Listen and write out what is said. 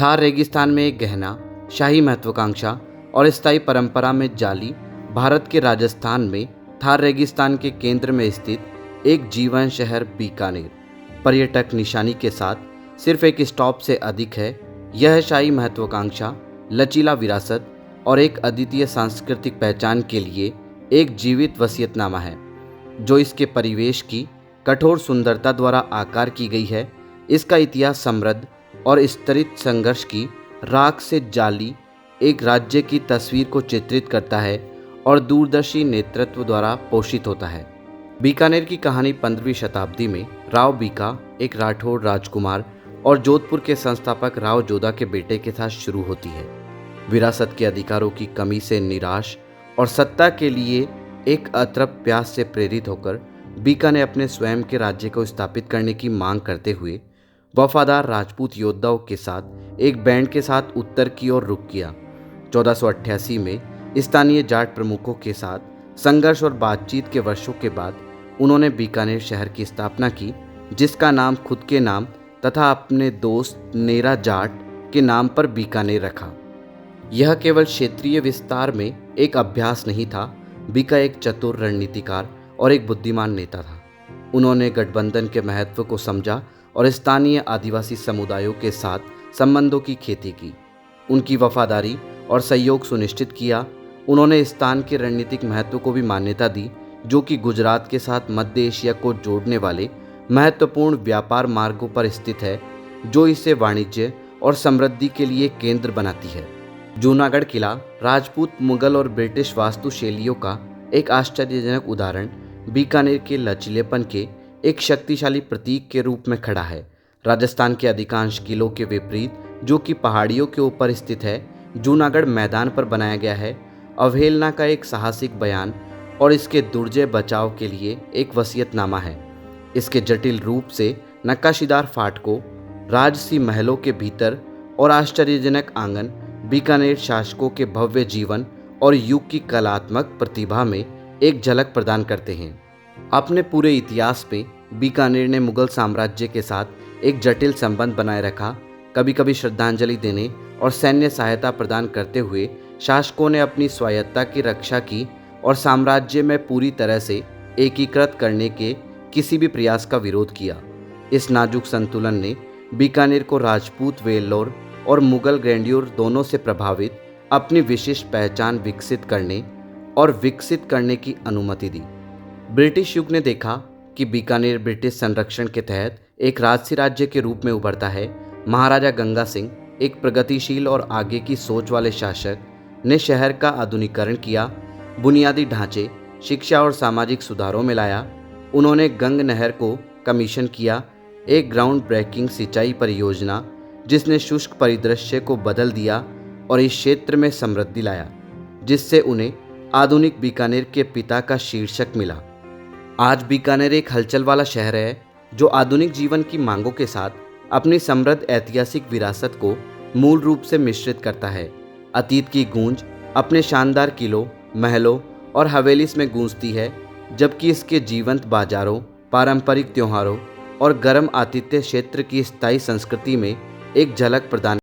थार रेगिस्तान में एक गहना शाही महत्वाकांक्षा और स्थायी परंपरा में जाली भारत के राजस्थान में थार रेगिस्तान के केंद्र में स्थित एक जीवन शहर बीकानेर पर्यटक निशानी के साथ सिर्फ एक स्टॉप से अधिक है। यह शाही महत्वाकांक्षा, लचीला विरासत और एक अद्वितीय सांस्कृतिक पहचान के लिए एक जीवित वसीयतनामा है जो इसके परिवेश की कठोर सुंदरता द्वारा आकार की गई है। इसका इतिहास समृद्ध और स्तरित संघर्ष की राख से जाली एक राज्य की तस्वीर को चित्रित करता है और दूरदर्शी नेतृत्व द्वारा पोषित होता है। बीकानेर की कहानी 15वीं शताब्दी में राव बीका, एक राठौड़ राजकुमार और जोधपुर के संस्थापक राव जोधा के बेटे के साथ शुरू होती है। विरासत के अधिकारों की कमी से निराश और सत्ता के लिए एक अतृप्त प्यास से प्रेरित होकर बीका ने अपने स्वयं के राज्य को स्थापित करने की मांग करते हुए वफादार राजपूत योद्धाओं के साथ एक बैंड के साथ उत्तर की ओर रुख किया। 1488 में स्थानीय जाट प्रमुखों के साथ संघर्ष और बातचीत के वर्षों के बाद उन्होंने बीकानेर शहर की स्थापना की, जिसका नाम खुद के नाम तथा अपने दोस्त नेरा जाट के नाम पर बीकानेर रखा। यह केवल क्षेत्रीय विस्तार में एक अभ्यास नहीं था। बीका एक चतुर रणनीतिकार और एक बुद्धिमान नेता था। उन्होंने गठबंधन के महत्व को समझा और स्थानीय आदिवासी समुदायों के साथ संबंधों की खेती की। उनकी वफादारी और सहयोग सुनिश्चित किया। उन्होंने स्थान के रणनीतिक महत्व को भी मान्यता दी, जो कि गुजरात के साथ मध्य एशिया को जोड़ने वाले महत्वपूर्ण व्यापार मार्गों पर स्थित है, जो इसे वाणिज्य और समृद्धि के लिए केंद्र बनाती है। जूनागढ़ किला राजपूत, मुगल और ब्रिटिश वास्तुशैलियों का एक आश्चर्यजनक उदाहरण बीकानेर के लचीलेपन के एक शक्तिशाली प्रतीक के रूप में खड़ा है। राजस्थान के अधिकांश किलों के विपरीत, जो कि पहाड़ियों के ऊपर स्थित है, जूनागढ़ मैदान पर बनाया गया है। अवहेलना का एक साहसिक बयान और इसके दुर्जय बचाव के लिए एक वसीयतनामा है। इसके जटिल रूप से नक्काशीदार फाटकों, राजसी महलों के भीतर और आश्चर्यजनक आंगन बीकानेर शासकों के भव्य जीवन और युग की कलात्मक प्रतिभा में एक झलक प्रदान करते हैं। अपने पूरे इतिहास में बीकानेर ने मुगल साम्राज्य के साथ एक जटिल संबंध बनाए रखा। कभी कभी श्रद्धांजलि देने और सैन्य सहायता प्रदान करते हुए शासकों ने अपनी स्वायत्तता की रक्षा की और साम्राज्य में पूरी तरह से एकीकृत करने के किसी भी प्रयास का विरोध किया। इस नाजुक संतुलन ने बीकानेर को राजपूत, वेल्लोर और मुगल ग्रैंड्योर दोनों से प्रभावित अपनी विशिष्ट पहचान विकसित करने की अनुमति दी। ब्रिटिश युग ने देखा कि बीकानेर ब्रिटिश संरक्षण के तहत एक राजसी राज्य के रूप में उभरता है। महाराजा गंगा सिंह, एक प्रगतिशील और आगे की सोच वाले शासक, ने शहर का आधुनिकीकरण किया, बुनियादी ढांचे, शिक्षा और सामाजिक सुधारों में लाया। उन्होंने गंग नहर को कमीशन किया, एक ग्राउंड ब्रेकिंग सिंचाई परियोजना जिसने शुष्क परिदृश्य को बदल दिया और इस क्षेत्र में समृद्धि लाया, जिससे उन्हें आधुनिक बीकानेर के पिता का शीर्षक मिला। आज बीकानेर एक हलचल वाला शहर है जो आधुनिक जीवन की मांगों के साथ अपनी समृद्ध ऐतिहासिक विरासत को मूल रूप से मिश्रित करता है। अतीत की गूंज अपने शानदार किलों, महलों और हवेलीस में गूंजती है, जबकि इसके जीवंत बाजारों, पारंपरिक त्योहारों और गर्म आतिथ्य क्षेत्र की स्थायी संस्कृति में एक झलक प्रदान